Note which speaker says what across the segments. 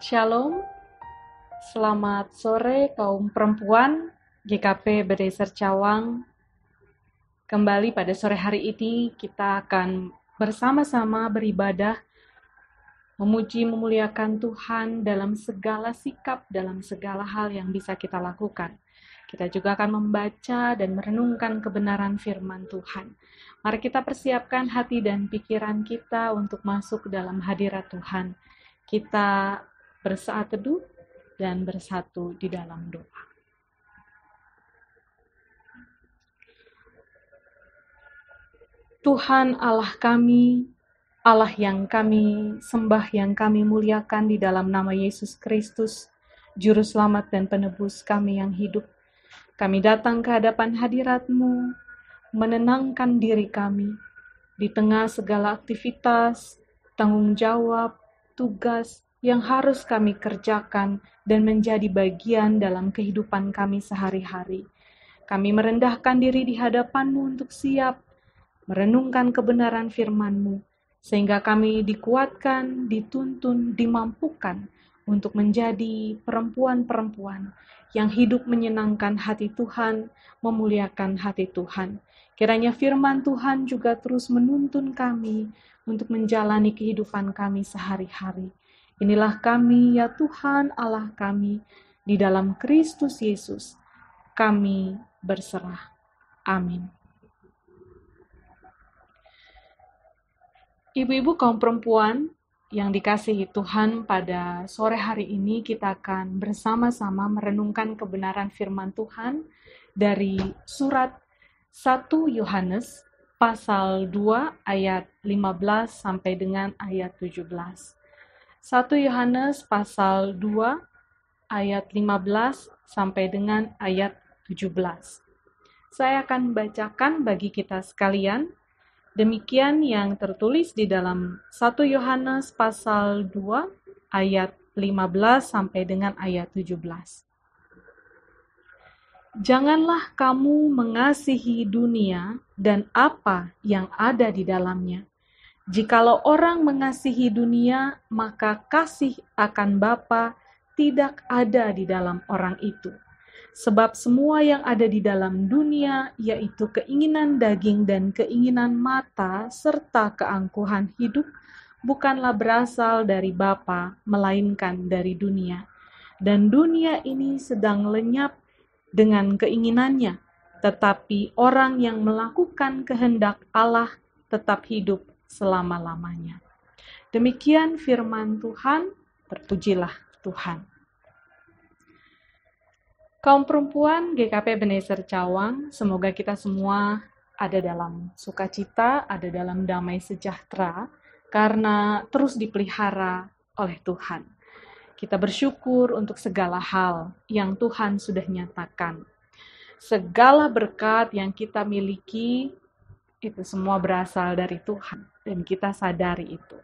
Speaker 1: Shalom, selamat sore kaum perempuan GKP Bethesda Cawang. Kembali pada sore hari ini kita akan bersama-sama beribadah, memuji memuliakan Tuhan dalam segala sikap, dalam segala hal yang bisa kita lakukan. Kita juga akan membaca dan merenungkan kebenaran firman Tuhan. Mari kita persiapkan hati dan pikiran kita untuk masuk ke dalam hadirat Tuhan. Kita bersaat teduh dan bersatu di dalam doa. Tuhan Allah kami, Allah yang kami sembah, yang kami muliakan di dalam nama Yesus Kristus, Juru Selamat dan Penebus kami yang hidup. Kami datang ke hadapan hadirat-Mu, menenangkan diri kami di tengah segala aktivitas, tanggung jawab, tugas yang harus kami kerjakan dan menjadi bagian dalam kehidupan kami sehari-hari. Kami merendahkan diri di hadapan-Mu untuk siap merenungkan kebenaran firman-Mu, sehingga kami dikuatkan, dituntun, dimampukan untuk menjadi perempuan-perempuan yang hidup menyenangkan hati Tuhan, memuliakan hati Tuhan. Kiranya firman Tuhan juga terus menuntun kami untuk menjalani kehidupan kami sehari-hari. Inilah kami, ya Tuhan Allah kami, di dalam Kristus Yesus, kami berserah. Amin. Ibu-ibu kaum perempuan yang dikasihi Tuhan, pada sore hari ini kita akan bersama-sama merenungkan kebenaran firman Tuhan dari surat 1 Yohanes pasal 2 ayat 15 sampai dengan ayat 17. 1 Yohanes pasal 2 ayat 15 sampai dengan ayat 17. Saya akan membacakan bagi kita sekalian. Demikian yang tertulis di dalam 1 Yohanes pasal 2 ayat 15 sampai dengan ayat 17. Janganlah kamu mengasihi dunia dan apa yang ada di dalamnya. Jikalau orang mengasihi dunia, maka kasih akan Bapa tidak ada di dalam orang itu. Sebab semua yang ada di dalam dunia, yaitu keinginan daging dan keinginan mata, serta keangkuhan hidup, bukanlah berasal dari Bapa, melainkan dari dunia. Dan dunia ini sedang lenyap dengan keinginannya, tetapi orang yang melakukan kehendak Allah tetap hidup selama-lamanya. Demikian firman Tuhan, terpujilah Tuhan. Kaum perempuan GKP Bethesda Cawang, semoga kita semua ada dalam sukacita, ada dalam damai sejahtera, karena terus dipelihara oleh Tuhan. Kita bersyukur untuk segala hal yang Tuhan sudah nyatakan. Segala berkat yang kita miliki, itu semua berasal dari Tuhan, dan kita sadari itu.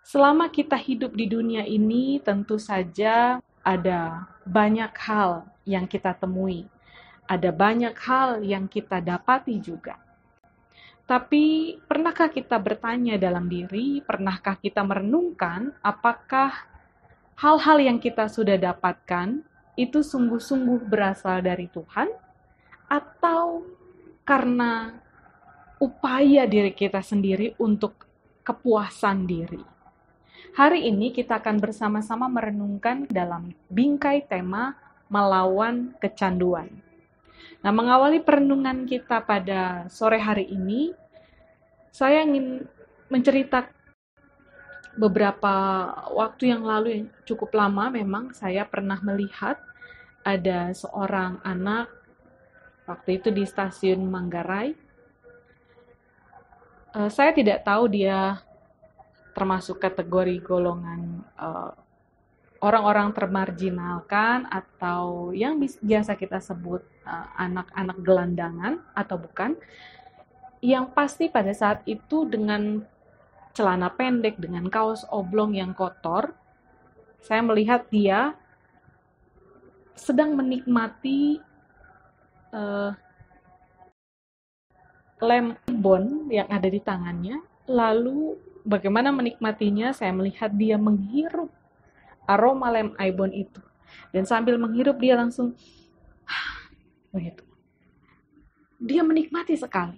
Speaker 1: Selama kita hidup di dunia ini, tentu saja ada banyak hal yang kita temui. Ada banyak hal yang kita dapati juga. Tapi pernahkah kita bertanya dalam diri, pernahkah kita merenungkan apakah hal-hal yang kita sudah dapatkan itu sungguh-sungguh berasal dari Tuhan? Atau karena upaya diri kita sendiri untuk kepuasan diri? Hari ini kita akan bersama-sama merenungkan dalam bingkai tema melawan kecanduan. Nah, mengawali perenungan kita pada sore hari ini, saya ingin menceritakan beberapa waktu yang lalu yang cukup lama. Memang saya pernah melihat ada seorang anak waktu itu di stasiun Manggarai. Saya tidak tahu dia termasuk kategori golongan orang-orang termarginalkan atau yang biasa kita sebut anak-anak gelandangan atau bukan. Yang pasti pada saat itu dengan celana pendek, dengan kaos oblong yang kotor, saya melihat dia sedang menikmati lem bon yang ada di tangannya. Lalu bagaimana menikmatinya? Saya melihat dia menghirup aroma lem ibon itu. Dan sambil menghirup dia langsung begitu. Dia menikmati sekali.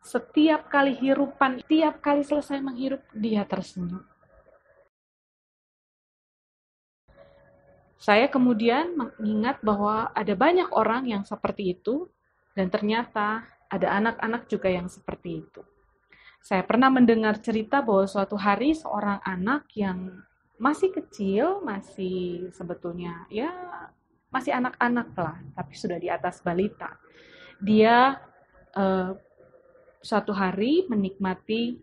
Speaker 1: Setiap kali hirupan, tiap kali selesai menghirup, dia tersenyum. Saya kemudian mengingat bahwa ada banyak orang yang seperti itu, dan ternyata ada anak-anak juga yang seperti itu. Saya pernah mendengar cerita bahwa suatu hari seorang anak yang masih kecil, masih sebetulnya ya masih anak-anak lah, tapi sudah di atas balita. Dia suatu hari menikmati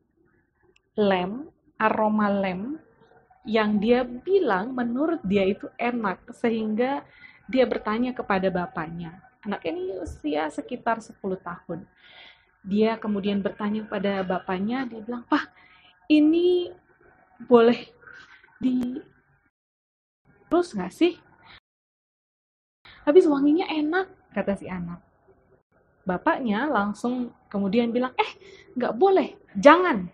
Speaker 1: aroma lem yang dia bilang menurut dia itu enak, sehingga dia bertanya kepada bapaknya. Anak ini usia sekitar 10 tahun. Dia kemudian bertanya kepada bapaknya, dia bilang, "Pak, ini boleh di terus nggak sih? Habis wanginya enak," kata si anak. Bapaknya langsung kemudian bilang, nggak boleh, jangan.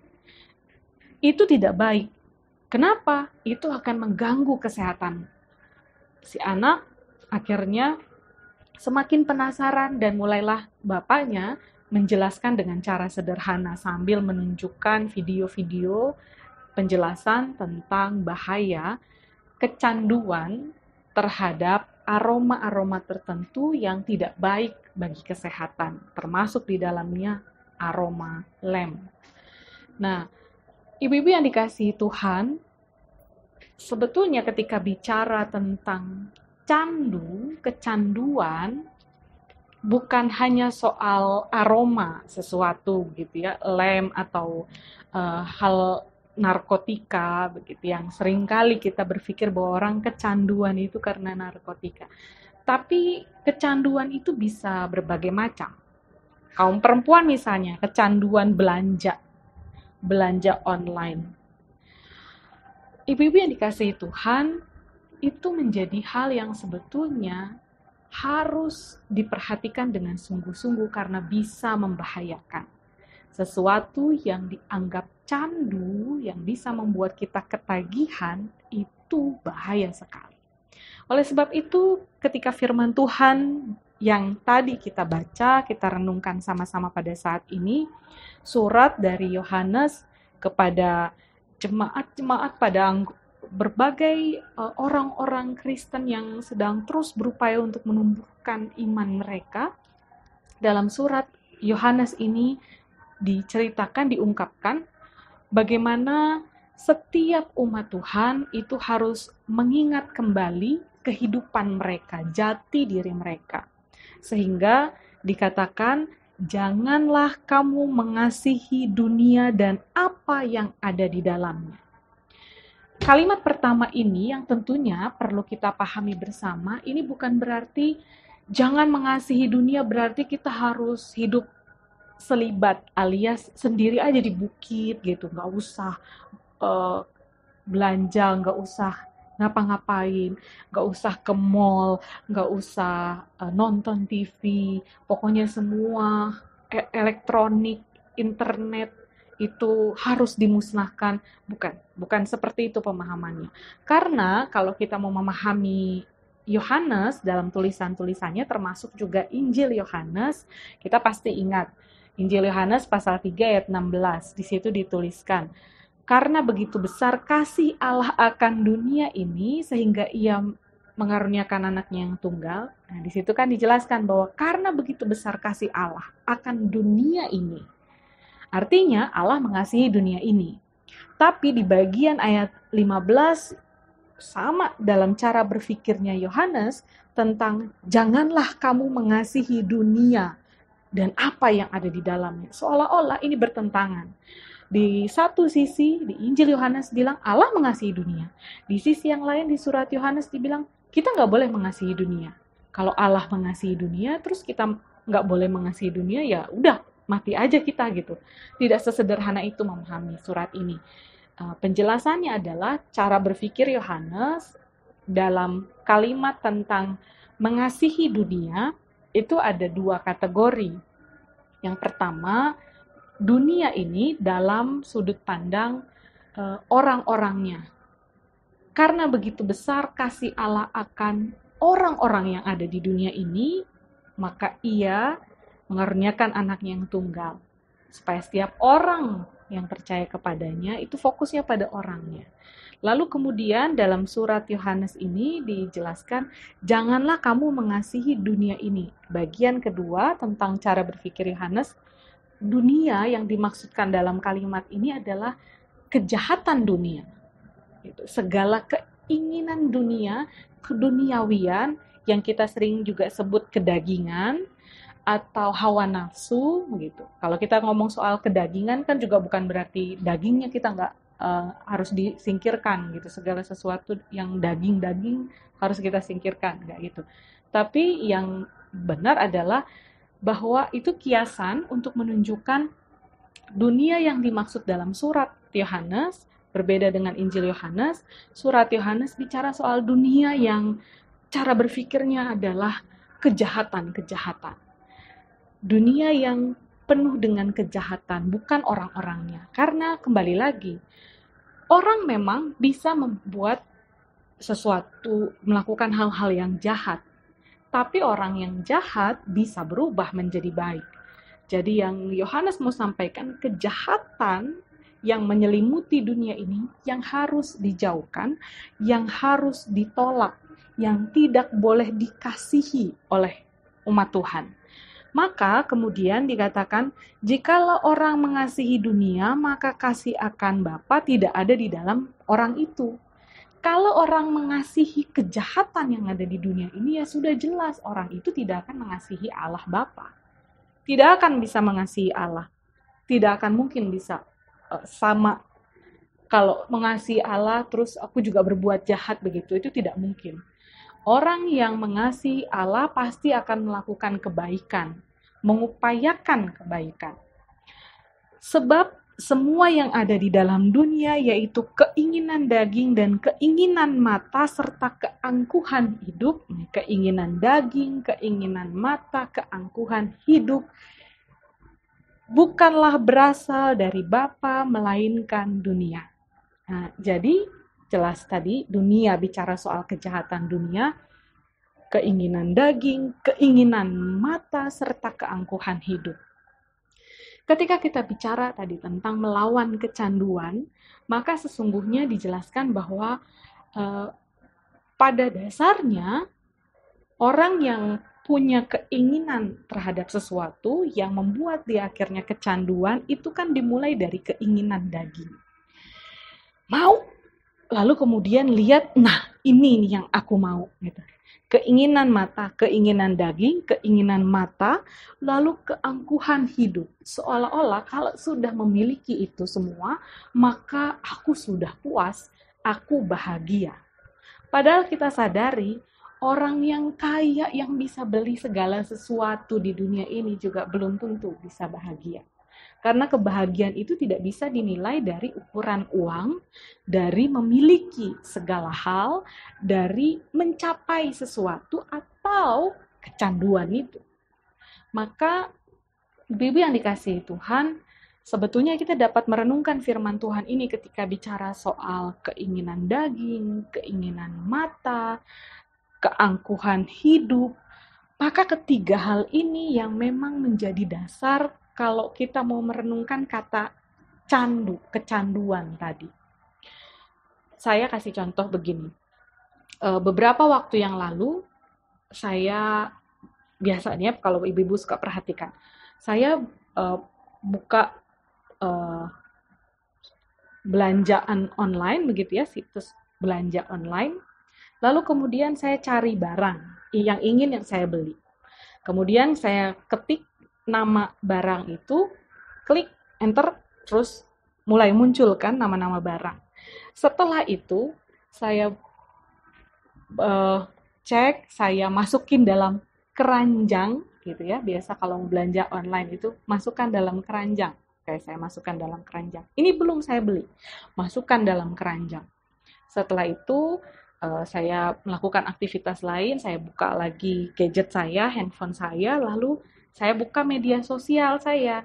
Speaker 1: Itu tidak baik. Kenapa? Itu akan mengganggu kesehatan. Si anak akhirnya semakin penasaran dan mulailah bapaknya menjelaskan dengan cara sederhana sambil menunjukkan video-video penjelasan tentang bahaya kecanduan terhadap aroma-aroma tertentu yang tidak baik bagi kesehatan, termasuk di dalamnya aroma lem. Nah, ibu-ibu yang dikasihi Tuhan, sebetulnya ketika bicara tentang kecanduan, bukan hanya soal aroma sesuatu gitu ya, lem atau hal narkotika begitu yang seringkali kita berpikir bahwa orang kecanduan itu karena narkotika. Tapi kecanduan itu bisa berbagai macam. Kaum perempuan misalnya, kecanduan belanja online. Ibu-ibu yang dikasihi Tuhan, itu menjadi hal yang sebetulnya harus diperhatikan dengan sungguh-sungguh karena bisa membahayakan. Sesuatu yang dianggap candu, yang bisa membuat kita ketagihan, itu bahaya sekali. Oleh sebab itu, ketika firman Tuhan yang tadi kita baca, kita renungkan sama-sama pada saat ini, surat dari Yohanes kepada jemaat-jemaat pada berbagai orang-orang Kristen yang sedang terus berupaya untuk menumbuhkan iman mereka. Dalam surat Yohanes ini diceritakan, diungkapkan bagaimana setiap umat Tuhan itu harus mengingat kembali kehidupan mereka, jati diri mereka. Sehingga dikatakan, janganlah kamu mengasihi dunia dan apa yang ada di dalamnya. Kalimat pertama ini yang tentunya perlu kita pahami bersama, ini bukan berarti jangan mengasihi dunia, berarti kita harus hidup selibat alias sendiri aja di bukit gitu, nggak usah belanja, nggak usah ngapa-ngapain, nggak usah ke mall, nggak usah nonton TV, pokoknya semua elektronik, internet itu harus dimusnahkan. Bukan seperti itu pemahamannya. Karena kalau kita mau memahami Yohanes dalam tulisan-tulisannya termasuk juga Injil Yohanes, kita pasti ingat Injil Yohanes pasal 3 ayat 16. Di situ dituliskan, karena begitu besar kasih Allah akan dunia ini sehingga ia mengaruniakan anaknya yang tunggal. Nah, di situ kan dijelaskan bahwa karena begitu besar kasih Allah akan dunia ini. Artinya Allah mengasihi dunia ini. Tapi di bagian ayat 15 sama dalam cara berpikirnya Yohanes tentang janganlah kamu mengasihi dunia dan apa yang ada di dalamnya. Seolah-olah ini bertentangan. Di satu sisi di Injil Yohanes bilang Allah mengasihi dunia. Di sisi yang lain di surat Yohanes dibilang kita nggak boleh mengasihi dunia. Kalau Allah mengasihi dunia terus kita nggak boleh mengasihi dunia, ya udah mati aja kita gitu. Tidak sesederhana itu memahami surat ini. Penjelasannya adalah cara berpikir Yohanes dalam kalimat tentang mengasihi dunia itu ada dua kategori. Yang pertama, dunia ini dalam sudut pandang orang-orangnya. Karena begitu besar kasih Allah akan orang-orang yang ada di dunia ini, maka ia mengaruniakan anaknya yang tunggal. Supaya setiap orang yang percaya kepadanya itu fokusnya pada orangnya. Lalu kemudian dalam surat Yohanes ini dijelaskan, janganlah kamu mengasihi dunia ini. Bagian kedua tentang cara berpikir Yohanes, dunia yang dimaksudkan dalam kalimat ini adalah kejahatan dunia. Segala keinginan dunia, keduniawian yang kita sering juga sebut kedagingan atau hawa nafsu gitu. Kalau kita ngomong soal kedagingan kan juga bukan berarti dagingnya kita nggak harus disingkirkan gitu. Segala sesuatu yang daging-daging harus kita singkirkan, nggak gitu. Tapi yang benar adalah bahwa itu kiasan untuk menunjukkan dunia yang dimaksud dalam surat Yohanes berbeda dengan Injil Yohanes. Surat Yohanes bicara soal dunia yang cara berpikirnya adalah kejahatan-kejahatan. Dunia yang penuh dengan kejahatan, bukan orang-orangnya. Karena kembali lagi, orang memang bisa membuat sesuatu, melakukan hal-hal yang jahat. Tapi orang yang jahat bisa berubah menjadi baik. Jadi yang Yohanes mau sampaikan, kejahatan yang menyelimuti dunia ini yang harus dijauhkan, yang harus ditolak, yang tidak boleh dikasihi oleh umat Tuhan. Maka kemudian dikatakan, jikalau orang mengasihi dunia, maka kasih akan Bapa tidak ada di dalam orang itu. Kalau orang mengasihi kejahatan yang ada di dunia ini, ya sudah jelas orang itu tidak akan mengasihi Allah Bapa. Tidak akan bisa mengasihi Allah. Tidak akan mungkin bisa sama. Kalau mengasihi Allah terus aku juga berbuat jahat begitu, itu tidak mungkin. Orang yang mengasihi Allah pasti akan melakukan kebaikan, mengupayakan kebaikan. Sebab semua yang ada di dalam dunia, yaitu keinginan daging dan keinginan mata serta keangkuhan hidup, keinginan daging, keinginan mata, keangkuhan hidup, bukanlah berasal dari Bapa melainkan dunia. Nah, jadi jelas tadi dunia bicara soal kejahatan dunia, keinginan daging, keinginan mata, serta keangkuhan hidup. Ketika kita bicara tadi tentang melawan kecanduan, maka sesungguhnya dijelaskan bahwa pada dasarnya orang yang punya keinginan terhadap sesuatu yang membuat dia akhirnya kecanduan itu kan dimulai dari keinginan daging. Mau, lalu kemudian lihat, nah ini nih yang aku mau gitu. Keinginan mata, keinginan daging, keinginan mata, lalu keangkuhan hidup. Seolah-olah kalau sudah memiliki itu semua, maka aku sudah puas, aku bahagia. Padahal kita sadari, orang yang kaya yang bisa beli segala sesuatu di dunia ini juga belum tentu bisa bahagia. Karena kebahagiaan itu tidak bisa dinilai dari ukuran uang, dari memiliki segala hal, dari mencapai sesuatu atau kecanduan itu. Maka, Ibu yang dikasihi Tuhan, sebetulnya kita dapat merenungkan firman Tuhan ini ketika bicara soal keinginan daging, keinginan mata, keangkuhan hidup. Maka ketiga hal ini yang memang menjadi dasar kalau kita mau merenungkan kata candu, kecanduan tadi. Saya kasih contoh begini. Beberapa waktu yang lalu, saya biasanya kalau ibu-ibu suka perhatikan, saya buka belanjaan online begitu ya, situs belanja online. Lalu kemudian saya cari barang yang ingin saya beli. Kemudian saya ketik nama barang itu, klik enter, terus mulai muncul kan nama-nama barang. Setelah itu saya cek, saya masukin dalam keranjang gitu ya. Biasa kalau belanja online itu masukkan dalam keranjang. Kayak saya masukkan dalam keranjang. Ini belum saya beli, masukkan dalam keranjang. Setelah itu saya melakukan aktivitas lain, saya buka lagi gadget saya, handphone saya, lalu saya buka media sosial saya.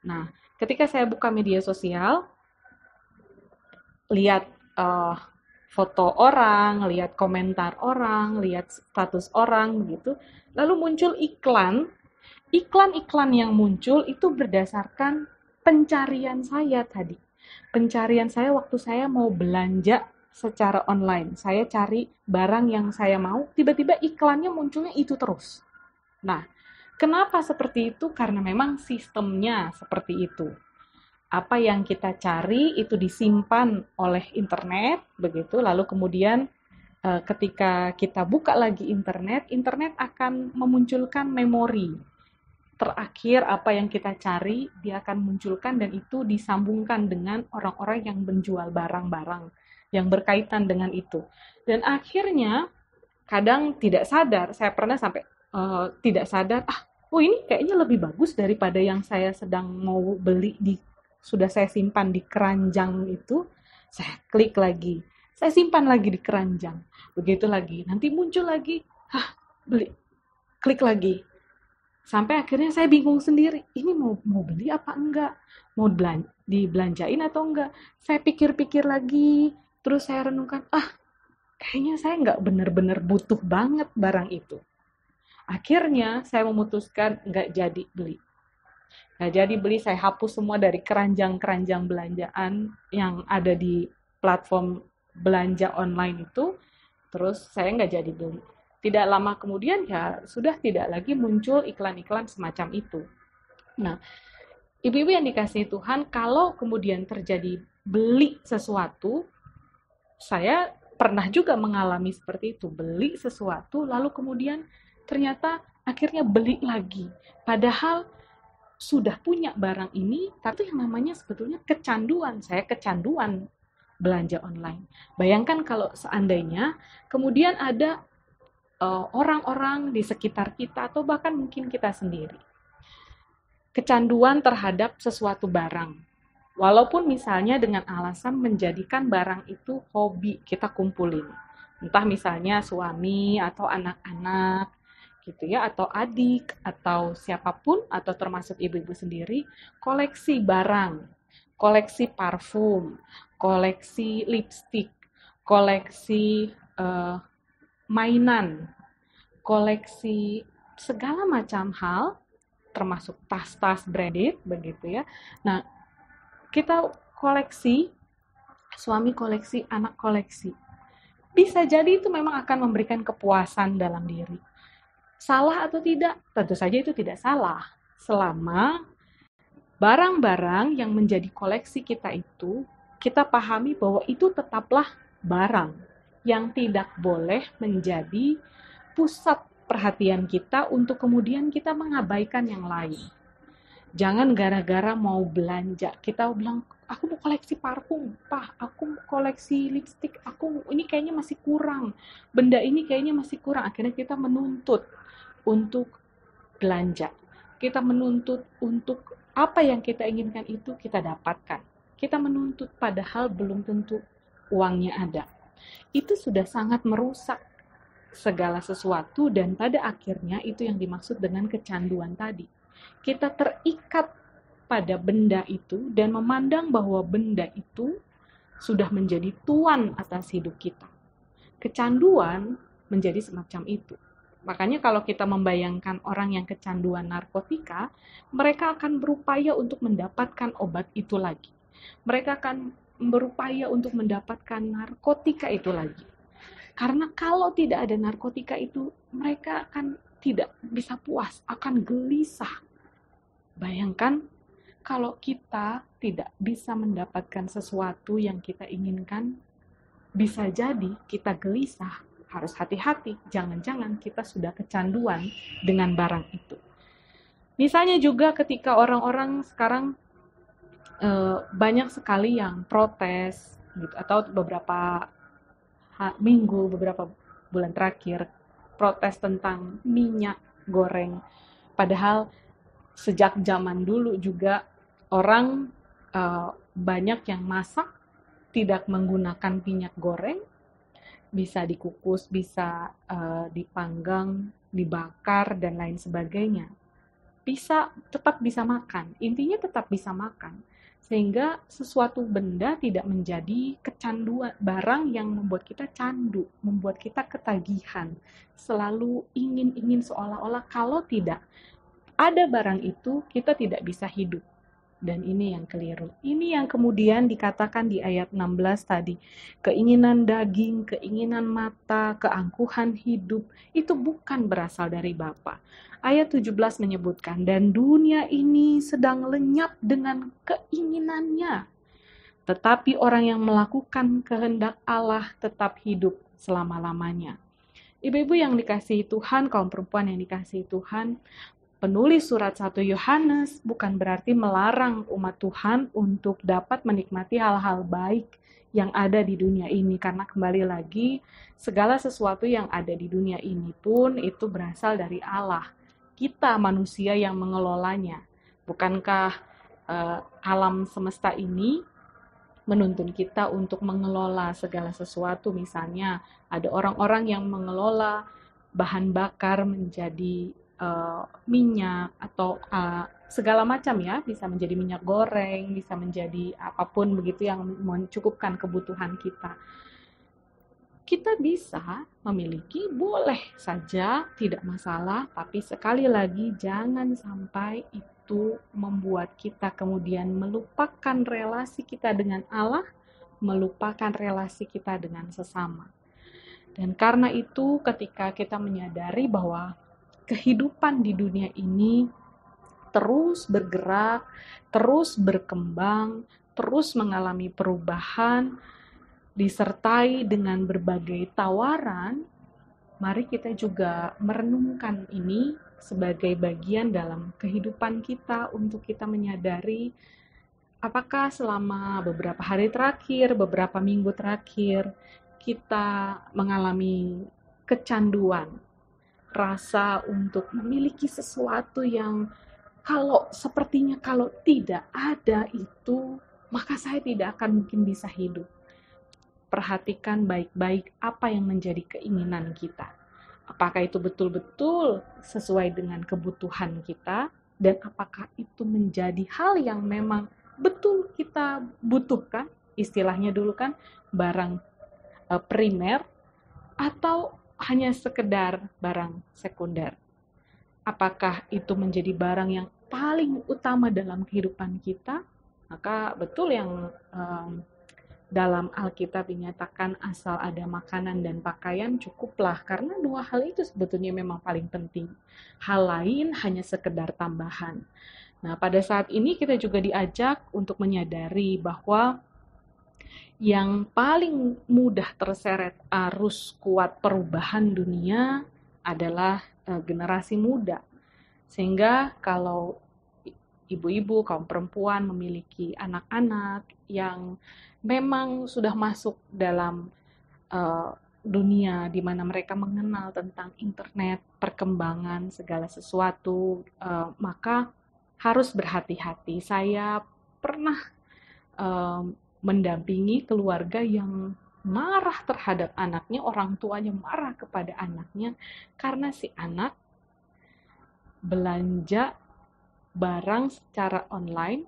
Speaker 1: Nah, ketika saya buka media sosial, lihat foto orang, lihat komentar orang, lihat status orang begitu. Lalu muncul iklan. Iklan-iklan yang muncul itu berdasarkan pencarian saya tadi. Pencarian saya waktu saya mau belanja secara online. Saya cari barang yang saya mau, tiba-tiba iklannya munculnya itu terus. Nah, kenapa seperti itu? Karena memang sistemnya seperti itu. Apa yang kita cari itu disimpan oleh internet, begitu. Lalu kemudian ketika kita buka lagi internet, internet akan memunculkan memori. Terakhir apa yang kita cari, dia akan munculkan dan itu disambungkan dengan orang-orang yang menjual barang-barang yang berkaitan dengan itu. Dan akhirnya kadang tidak sadar, saya pernah sampai tidak sadar, oh ini kayaknya lebih bagus daripada yang saya sedang mau beli sudah saya simpan di keranjang itu, saya klik lagi, saya simpan lagi di keranjang, begitu lagi, nanti muncul lagi, beli, klik lagi, sampai akhirnya saya bingung sendiri, ini mau beli apa enggak, mau dibelanjain atau enggak, saya pikir-pikir lagi, terus saya renungkan, kayaknya saya nggak benar-benar butuh banget barang itu. Akhirnya saya memutuskan nggak jadi beli. Nggak jadi beli, saya hapus semua dari keranjang-keranjang belanjaan yang ada di platform belanja online itu, terus saya nggak jadi beli. Tidak lama kemudian ya sudah tidak lagi muncul iklan-iklan semacam itu. Nah, ibu-ibu yang dikasihi Tuhan, kalau kemudian terjadi beli sesuatu, saya pernah juga mengalami seperti itu, beli sesuatu lalu kemudian ternyata akhirnya beli lagi. Padahal sudah punya barang ini, tapi yang namanya sebetulnya kecanduan. Saya kecanduan belanja online. Bayangkan kalau seandainya kemudian ada orang-orang di sekitar kita atau bahkan mungkin kita sendiri kecanduan terhadap sesuatu barang. Walaupun misalnya dengan alasan menjadikan barang itu hobi kita kumpulin. Entah misalnya suami atau anak-anak gitu ya, atau adik atau siapapun atau termasuk ibu-ibu sendiri, koleksi barang, koleksi parfum, koleksi lipstik, koleksi mainan, koleksi segala macam hal termasuk tas-tas branded begitu ya. Nah, kita koleksi, suami koleksi, anak koleksi. Bisa jadi itu memang akan memberikan kepuasan dalam diri. Salah atau tidak? Tentu saja itu tidak salah. Selama barang-barang yang menjadi koleksi kita itu, kita pahami bahwa itu tetaplah barang yang tidak boleh menjadi pusat perhatian kita untuk kemudian kita mengabaikan yang lain. Jangan gara-gara mau belanja, kita bilang, aku mau koleksi parfum, aku mau koleksi lipstik, ini kayaknya masih kurang, benda ini kayaknya masih kurang. Akhirnya kita menuntut untuk belanja. Kita menuntut untuk apa yang kita inginkan itu kita dapatkan. Kita menuntut padahal belum tentu uangnya ada. Itu sudah sangat merusak segala sesuatu dan pada akhirnya itu yang dimaksud dengan kecanduan tadi. Kita terikat pada benda itu dan memandang bahwa benda itu sudah menjadi tuan atas hidup kita. Kecanduan menjadi semacam itu. Makanya kalau kita membayangkan orang yang kecanduan narkotika, mereka akan berupaya untuk mendapatkan obat itu lagi. Mereka akan berupaya untuk mendapatkan narkotika itu lagi. Karena kalau tidak ada narkotika itu, mereka akan tidak bisa puas, akan gelisah. Bayangkan kalau kita tidak bisa mendapatkan sesuatu yang kita inginkan, bisa jadi kita gelisah. Harus hati-hati, jangan-jangan kita sudah kecanduan dengan barang itu. Misalnya juga ketika orang-orang sekarang banyak sekali yang protes, gitu, atau beberapa minggu, beberapa bulan terakhir, protes tentang minyak goreng. Padahal sejak zaman dulu juga orang banyak yang masak tidak menggunakan minyak goreng, bisa dikukus, bisa dipanggang, dibakar, dan lain sebagainya. Tetap bisa makan, intinya tetap bisa makan. Sehingga sesuatu benda tidak menjadi kecanduan, barang yang membuat kita candu, membuat kita ketagihan, selalu ingin-ingin seolah-olah kalau tidak ada barang itu, kita tidak bisa hidup. Dan ini yang keliru. Ini yang kemudian dikatakan di ayat 16 tadi. Keinginan daging, keinginan mata, keangkuhan hidup, itu bukan berasal dari Bapa. Ayat 17 menyebutkan, dan dunia ini sedang lenyap dengan keinginannya. Tetapi orang yang melakukan kehendak Allah tetap hidup selama-lamanya. Ibu-ibu yang dikasihi Tuhan, kaum perempuan yang dikasihi Tuhan, penulis surat 1 Yohanes bukan berarti melarang umat Tuhan untuk dapat menikmati hal-hal baik yang ada di dunia ini, karena kembali lagi segala sesuatu yang ada di dunia ini pun itu berasal dari Allah. Kita manusia yang mengelolanya. Bukankah alam semesta ini menuntun kita untuk mengelola segala sesuatu? Misalnya ada orang-orang yang mengelola bahan bakar menjadi minyak atau segala macam ya, bisa menjadi minyak goreng, bisa menjadi apapun begitu yang mencukupkan kebutuhan kita. Kita bisa memiliki, boleh saja, tidak masalah, tapi sekali lagi jangan sampai itu membuat kita kemudian melupakan relasi kita dengan Allah, melupakan relasi kita dengan sesama. Dan karena itu ketika kita menyadari bahwa kehidupan di dunia ini terus bergerak, terus berkembang, terus mengalami perubahan, disertai dengan berbagai tawaran, mari kita juga merenungkan ini sebagai bagian dalam kehidupan kita untuk kita menyadari apakah selama beberapa hari terakhir, beberapa minggu terakhir, kita mengalami kecanduan, rasa untuk memiliki sesuatu yang sepertinya kalau tidak ada itu, maka saya tidak akan mungkin bisa hidup. Perhatikan baik-baik apa yang menjadi keinginan kita. Apakah itu betul-betul sesuai dengan kebutuhan kita, dan apakah itu menjadi hal yang memang betul kita butuhkan, istilahnya dulu kan barang primer, atau hanya sekedar barang sekunder. Apakah itu menjadi barang yang paling utama dalam kehidupan kita? Maka betul yang dalam Alkitab dinyatakan asal ada makanan dan pakaian cukuplah, karena dua hal itu sebetulnya memang paling penting. Hal lain hanya sekedar tambahan. Nah, pada saat ini kita juga diajak untuk menyadari bahwa yang paling mudah terseret arus kuat perubahan dunia adalah generasi muda. Sehingga kalau ibu-ibu, kaum perempuan memiliki anak-anak yang memang sudah masuk dalam dunia di mana mereka mengenal tentang internet, perkembangan segala sesuatu, maka harus berhati-hati. Saya pernah mendampingi keluarga yang marah terhadap anaknya, orang tuanya marah kepada anaknya karena si anak belanja barang secara online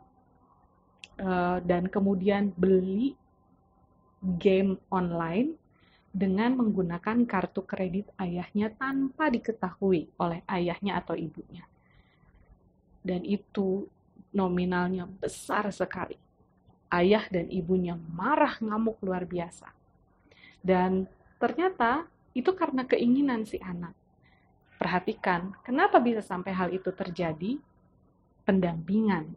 Speaker 1: dan kemudian beli game online dengan menggunakan kartu kredit ayahnya tanpa diketahui oleh ayahnya atau ibunya. Dan itu nominalnya besar sekali. Ayah dan ibunya marah ngamuk luar biasa. Dan ternyata itu karena keinginan si anak. Perhatikan, kenapa bisa sampai hal itu terjadi? Pendampingan.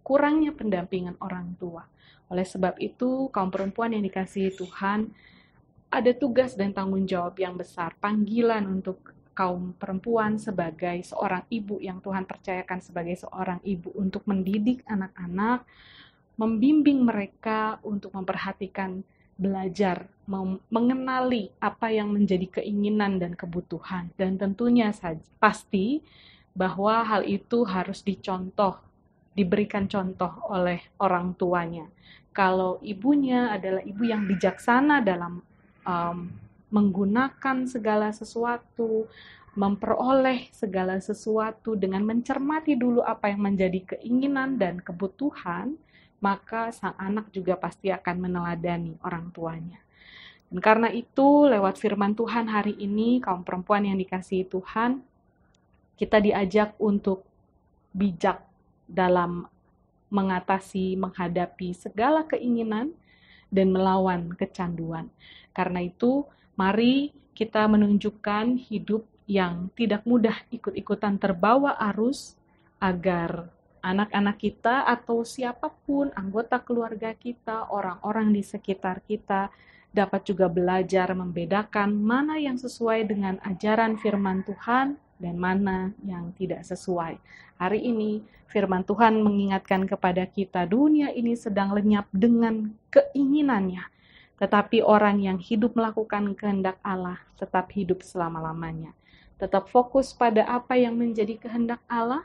Speaker 1: Kurangnya pendampingan orang tua. Oleh sebab itu, kaum perempuan yang dikasihi Tuhan, ada tugas dan tanggung jawab yang besar. Panggilan untuk kaum perempuan sebagai seorang ibu yang Tuhan percayakan sebagai seorang ibu untuk mendidik anak-anak, membimbing mereka untuk memperhatikan, belajar, mengenali apa yang menjadi keinginan dan kebutuhan. Dan tentunya pasti bahwa hal itu harus diberikan contoh oleh orang tuanya. Kalau ibunya adalah ibu yang bijaksana dalam menggunakan segala sesuatu, memperoleh segala sesuatu dengan mencermati dulu apa yang menjadi keinginan dan kebutuhan, maka sang anak juga pasti akan meneladani orang tuanya. Dan karena itu, lewat firman Tuhan hari ini, kaum perempuan yang dikasihi Tuhan, kita diajak untuk bijak dalam mengatasi, menghadapi segala keinginan dan melawan kecanduan. Karena itu, mari kita menunjukkan hidup yang tidak mudah ikut-ikutan terbawa arus, agar anak-anak kita atau siapapun anggota keluarga kita, orang-orang di sekitar kita, dapat juga belajar membedakan mana yang sesuai dengan ajaran firman Tuhan dan mana yang tidak sesuai. Hari ini firman Tuhan mengingatkan kepada kita, dunia ini sedang lenyap dengan keinginannya, tetapi orang yang hidup melakukan kehendak Allah tetap hidup selama-lamanya. Tetap fokus pada apa yang menjadi kehendak Allah,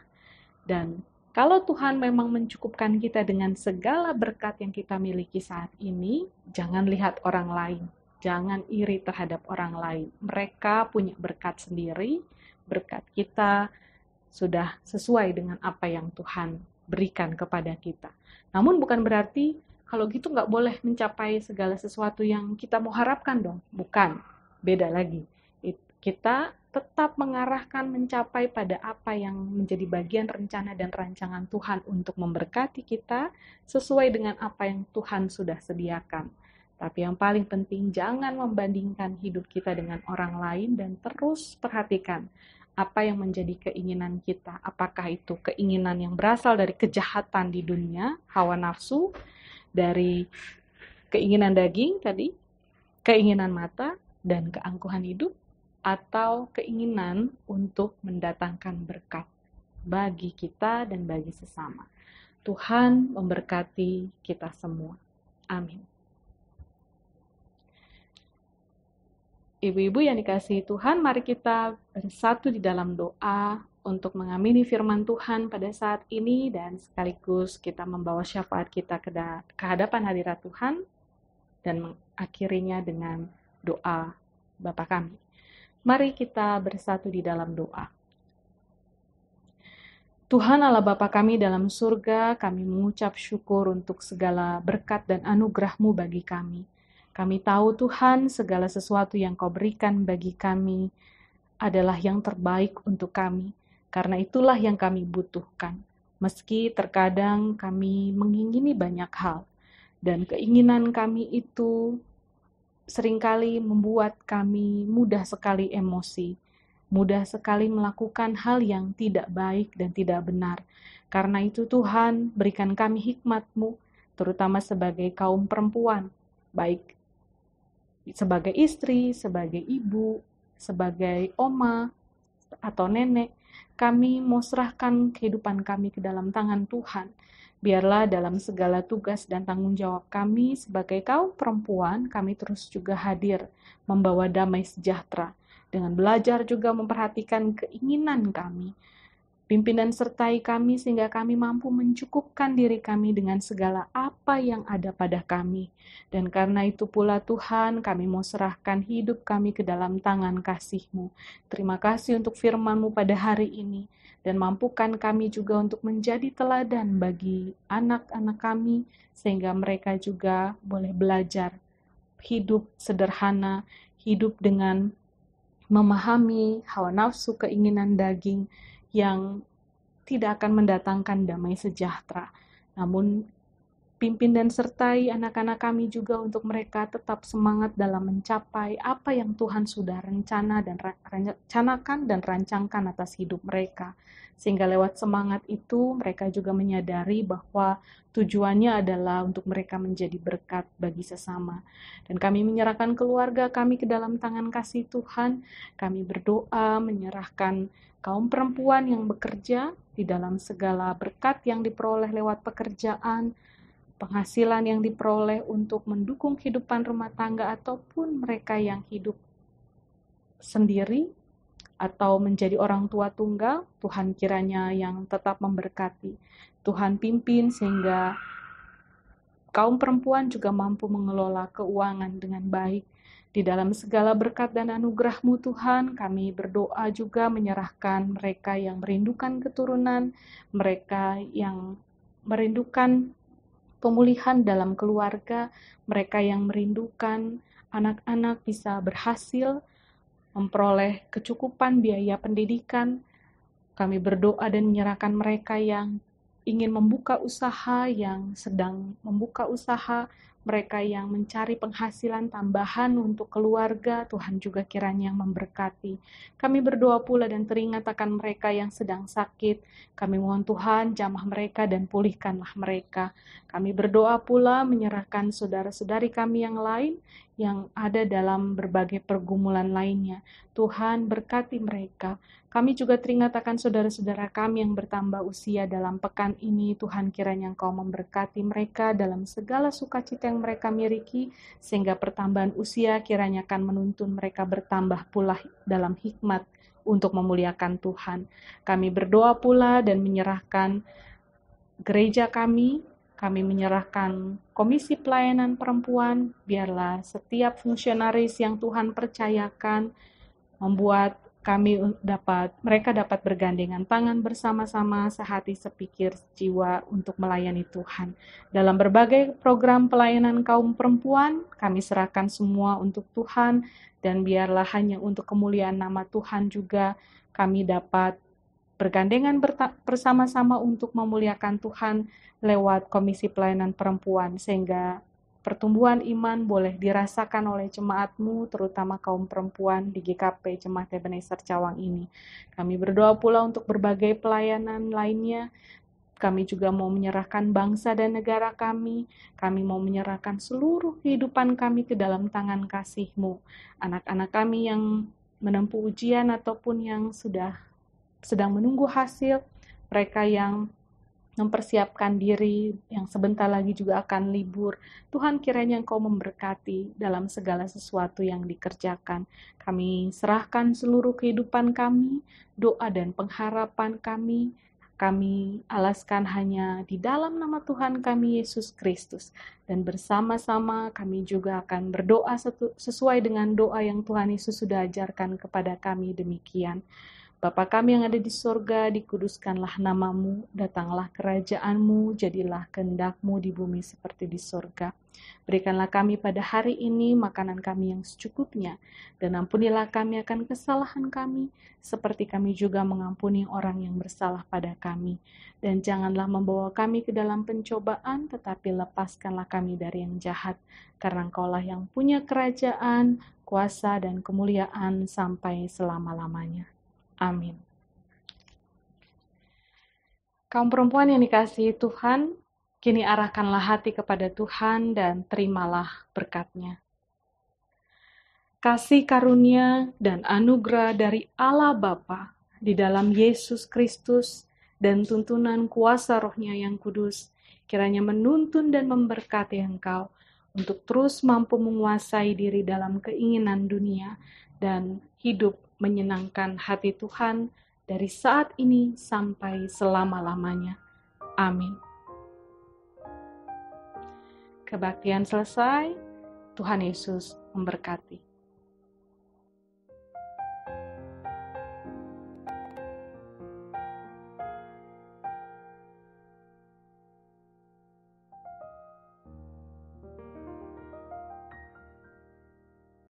Speaker 1: dan kalau Tuhan memang mencukupkan kita dengan segala berkat yang kita miliki saat ini, jangan lihat orang lain, jangan iri terhadap orang lain. Mereka punya berkat sendiri, berkat kita sudah sesuai dengan apa yang Tuhan berikan kepada kita. Namun bukan berarti kalau gitu nggak boleh mencapai segala sesuatu yang kita mau harapkan dong. Bukan, beda lagi. Kita tetap mengarahkan mencapai pada apa yang menjadi bagian rencana dan rancangan Tuhan untuk memberkati kita sesuai dengan apa yang Tuhan sudah sediakan. Tapi yang paling penting, jangan membandingkan hidup kita dengan orang lain dan terus perhatikan apa yang menjadi keinginan kita. Apakah itu keinginan yang berasal dari kejahatan di dunia, hawa nafsu, dari keinginan daging tadi, keinginan mata, dan keangkuhan hidup, atau keinginan untuk mendatangkan berkat bagi kita dan bagi sesama. Tuhan memberkati kita semua. Amin. Ibu-ibu yang dikasihi Tuhan, mari kita bersatu di dalam doa untuk mengamini firman Tuhan pada saat ini, dan sekaligus kita membawa syafaat kita ke hadapan hadirat Tuhan dan mengakhirinya dengan doa Bapa kami. Mari kita bersatu di dalam doa. Tuhan Allah Bapa kami dalam surga, kami mengucap syukur untuk segala berkat dan anugerah-Mu bagi kami. Kami tahu Tuhan, segala sesuatu yang Kau berikan bagi kami adalah yang terbaik untuk kami, karena itulah yang kami butuhkan. Meski terkadang kami mengingini banyak hal, dan keinginan kami itu seringkali membuat kami mudah sekali emosi, mudah sekali melakukan hal yang tidak baik dan tidak benar. Karena itu Tuhan, berikan kami hikmat-Mu, terutama sebagai kaum perempuan, baik sebagai istri, sebagai ibu, sebagai oma, atau nenek. Kami mau serahkan kehidupan kami ke dalam tangan Tuhan. Biarlah dalam segala tugas dan tanggung jawab kami sebagai kaum perempuan, kami terus juga hadir membawa damai sejahtera, dengan belajar juga memperhatikan keinginan kami. Pimpin dan sertai kami sehingga kami mampu mencukupkan diri kami dengan segala apa yang ada pada kami. Dan karena itu pula Tuhan, kami mau serahkan hidup kami ke dalam tangan kasih-Mu. Terima kasih untuk firman-Mu pada hari ini. Dan mampukan kami juga untuk menjadi teladan bagi anak-anak kami, sehingga mereka juga boleh belajar hidup sederhana, hidup dengan memahami hawa nafsu keinginan daging yang tidak akan mendatangkan damai sejahtera. Namun, pimpin dan sertai anak-anak kami juga untuk mereka tetap semangat dalam mencapai apa yang Tuhan sudah rencanakan dan rancangkan atas hidup mereka. Sehingga lewat semangat itu, mereka juga menyadari bahwa tujuannya adalah untuk mereka menjadi berkat bagi sesama. Dan kami menyerahkan keluarga kami ke dalam tangan kasih Tuhan. Kami berdoa menyerahkan kaum perempuan yang bekerja di dalam segala berkat yang diperoleh lewat pekerjaan, penghasilan yang diperoleh untuk mendukung kehidupan rumah tangga, ataupun mereka yang hidup sendiri atau menjadi orang tua tunggal. Tuhan kiranya yang tetap memberkati. Tuhan pimpin sehingga kaum perempuan juga mampu mengelola keuangan dengan baik. Di dalam segala berkat dan anugerah-Mu Tuhan, kami berdoa juga menyerahkan mereka yang merindukan keturunan, mereka yang merindukan pemulihan dalam keluarga, mereka yang merindukan anak-anak bisa berhasil memperoleh kecukupan biaya pendidikan. Kami berdoa dan menyerahkan mereka yang ingin membuka usaha, yang sedang membuka usaha, mereka yang mencari penghasilan tambahan untuk keluarga, Tuhan juga kiranya yang memberkati. Kami berdoa pula dan teringat akan mereka yang sedang sakit. Kami mohon Tuhan jamah mereka dan pulihkanlah mereka. Kami berdoa pula menyerahkan saudara-saudari kami yang lain yang ada dalam berbagai pergumulan lainnya. Tuhan berkati mereka. Kami juga teringat akan saudara-saudara kami yang bertambah usia dalam pekan ini. Tuhan kiranya Engkau memberkati mereka dalam segala sukacita yang mereka miliki, sehingga pertambahan usia kiranya akan menuntun mereka bertambah pula dalam hikmat untuk memuliakan Tuhan. Kami berdoa pula dan menyerahkan gereja kami menyerahkan Komisi Pelayanan Perempuan, biarlah setiap fungsionaris yang Tuhan percayakan membuat mereka dapat bergandengan tangan bersama-sama, sehati sepikir jiwa untuk melayani Tuhan. Dalam berbagai program pelayanan kaum perempuan, kami serahkan semua untuk Tuhan, dan biarlah hanya untuk kemuliaan nama Tuhan juga kami dapat bergandengan bersama-sama untuk memuliakan Tuhan lewat Komisi Pelayanan Perempuan, sehingga pertumbuhan iman boleh dirasakan oleh jemaatmu, terutama kaum perempuan di GKP Jemaat Ebenezer Cawang ini. Kami berdoa pula untuk berbagai pelayanan lainnya. Kami juga mau menyerahkan bangsa dan negara kami. Kami mau menyerahkan seluruh kehidupan kami ke dalam tangan kasih-Mu. Anak-anak kami yang menempuh ujian ataupun yang sedang menunggu hasil, mereka yang mempersiapkan diri, yang sebentar lagi juga akan libur. Tuhan kiranya Engkau memberkati dalam segala sesuatu yang dikerjakan. Kami serahkan seluruh kehidupan kami, doa dan pengharapan kami alaskan hanya di dalam nama Tuhan kami Yesus Kristus. Dan bersama-sama kami juga akan berdoa sesuai dengan doa yang Tuhan Yesus sudah ajarkan kepada kami demikian. Bapa kami yang ada di sorga, dikuduskanlah namamu, datanglah kerajaan-Mu, jadilah kehendak-Mu di bumi seperti di sorga. Berikanlah kami pada hari ini makanan kami yang secukupnya, dan ampunilah kami akan kesalahan kami, seperti kami juga mengampuni orang yang bersalah pada kami. Dan janganlah membawa kami ke dalam pencobaan, tetapi lepaskanlah kami dari yang jahat, karena Engkaulah yang punya kerajaan, kuasa, dan kemuliaan sampai selama-lamanya. Amin. Kaum perempuan yang dikasihi Tuhan, kini arahkanlah hati kepada Tuhan dan terimalah berkat-Nya. Kasih karunia dan anugerah dari Allah Bapa di dalam Yesus Kristus dan tuntunan kuasa Roh-Nya yang kudus, kiranya menuntun dan memberkati engkau untuk terus mampu menguasai diri dalam keinginan dunia dan hidup menyenangkan hati Tuhan dari saat ini sampai selama-lamanya. Amin. Kebaktian selesai. Tuhan Yesus memberkati.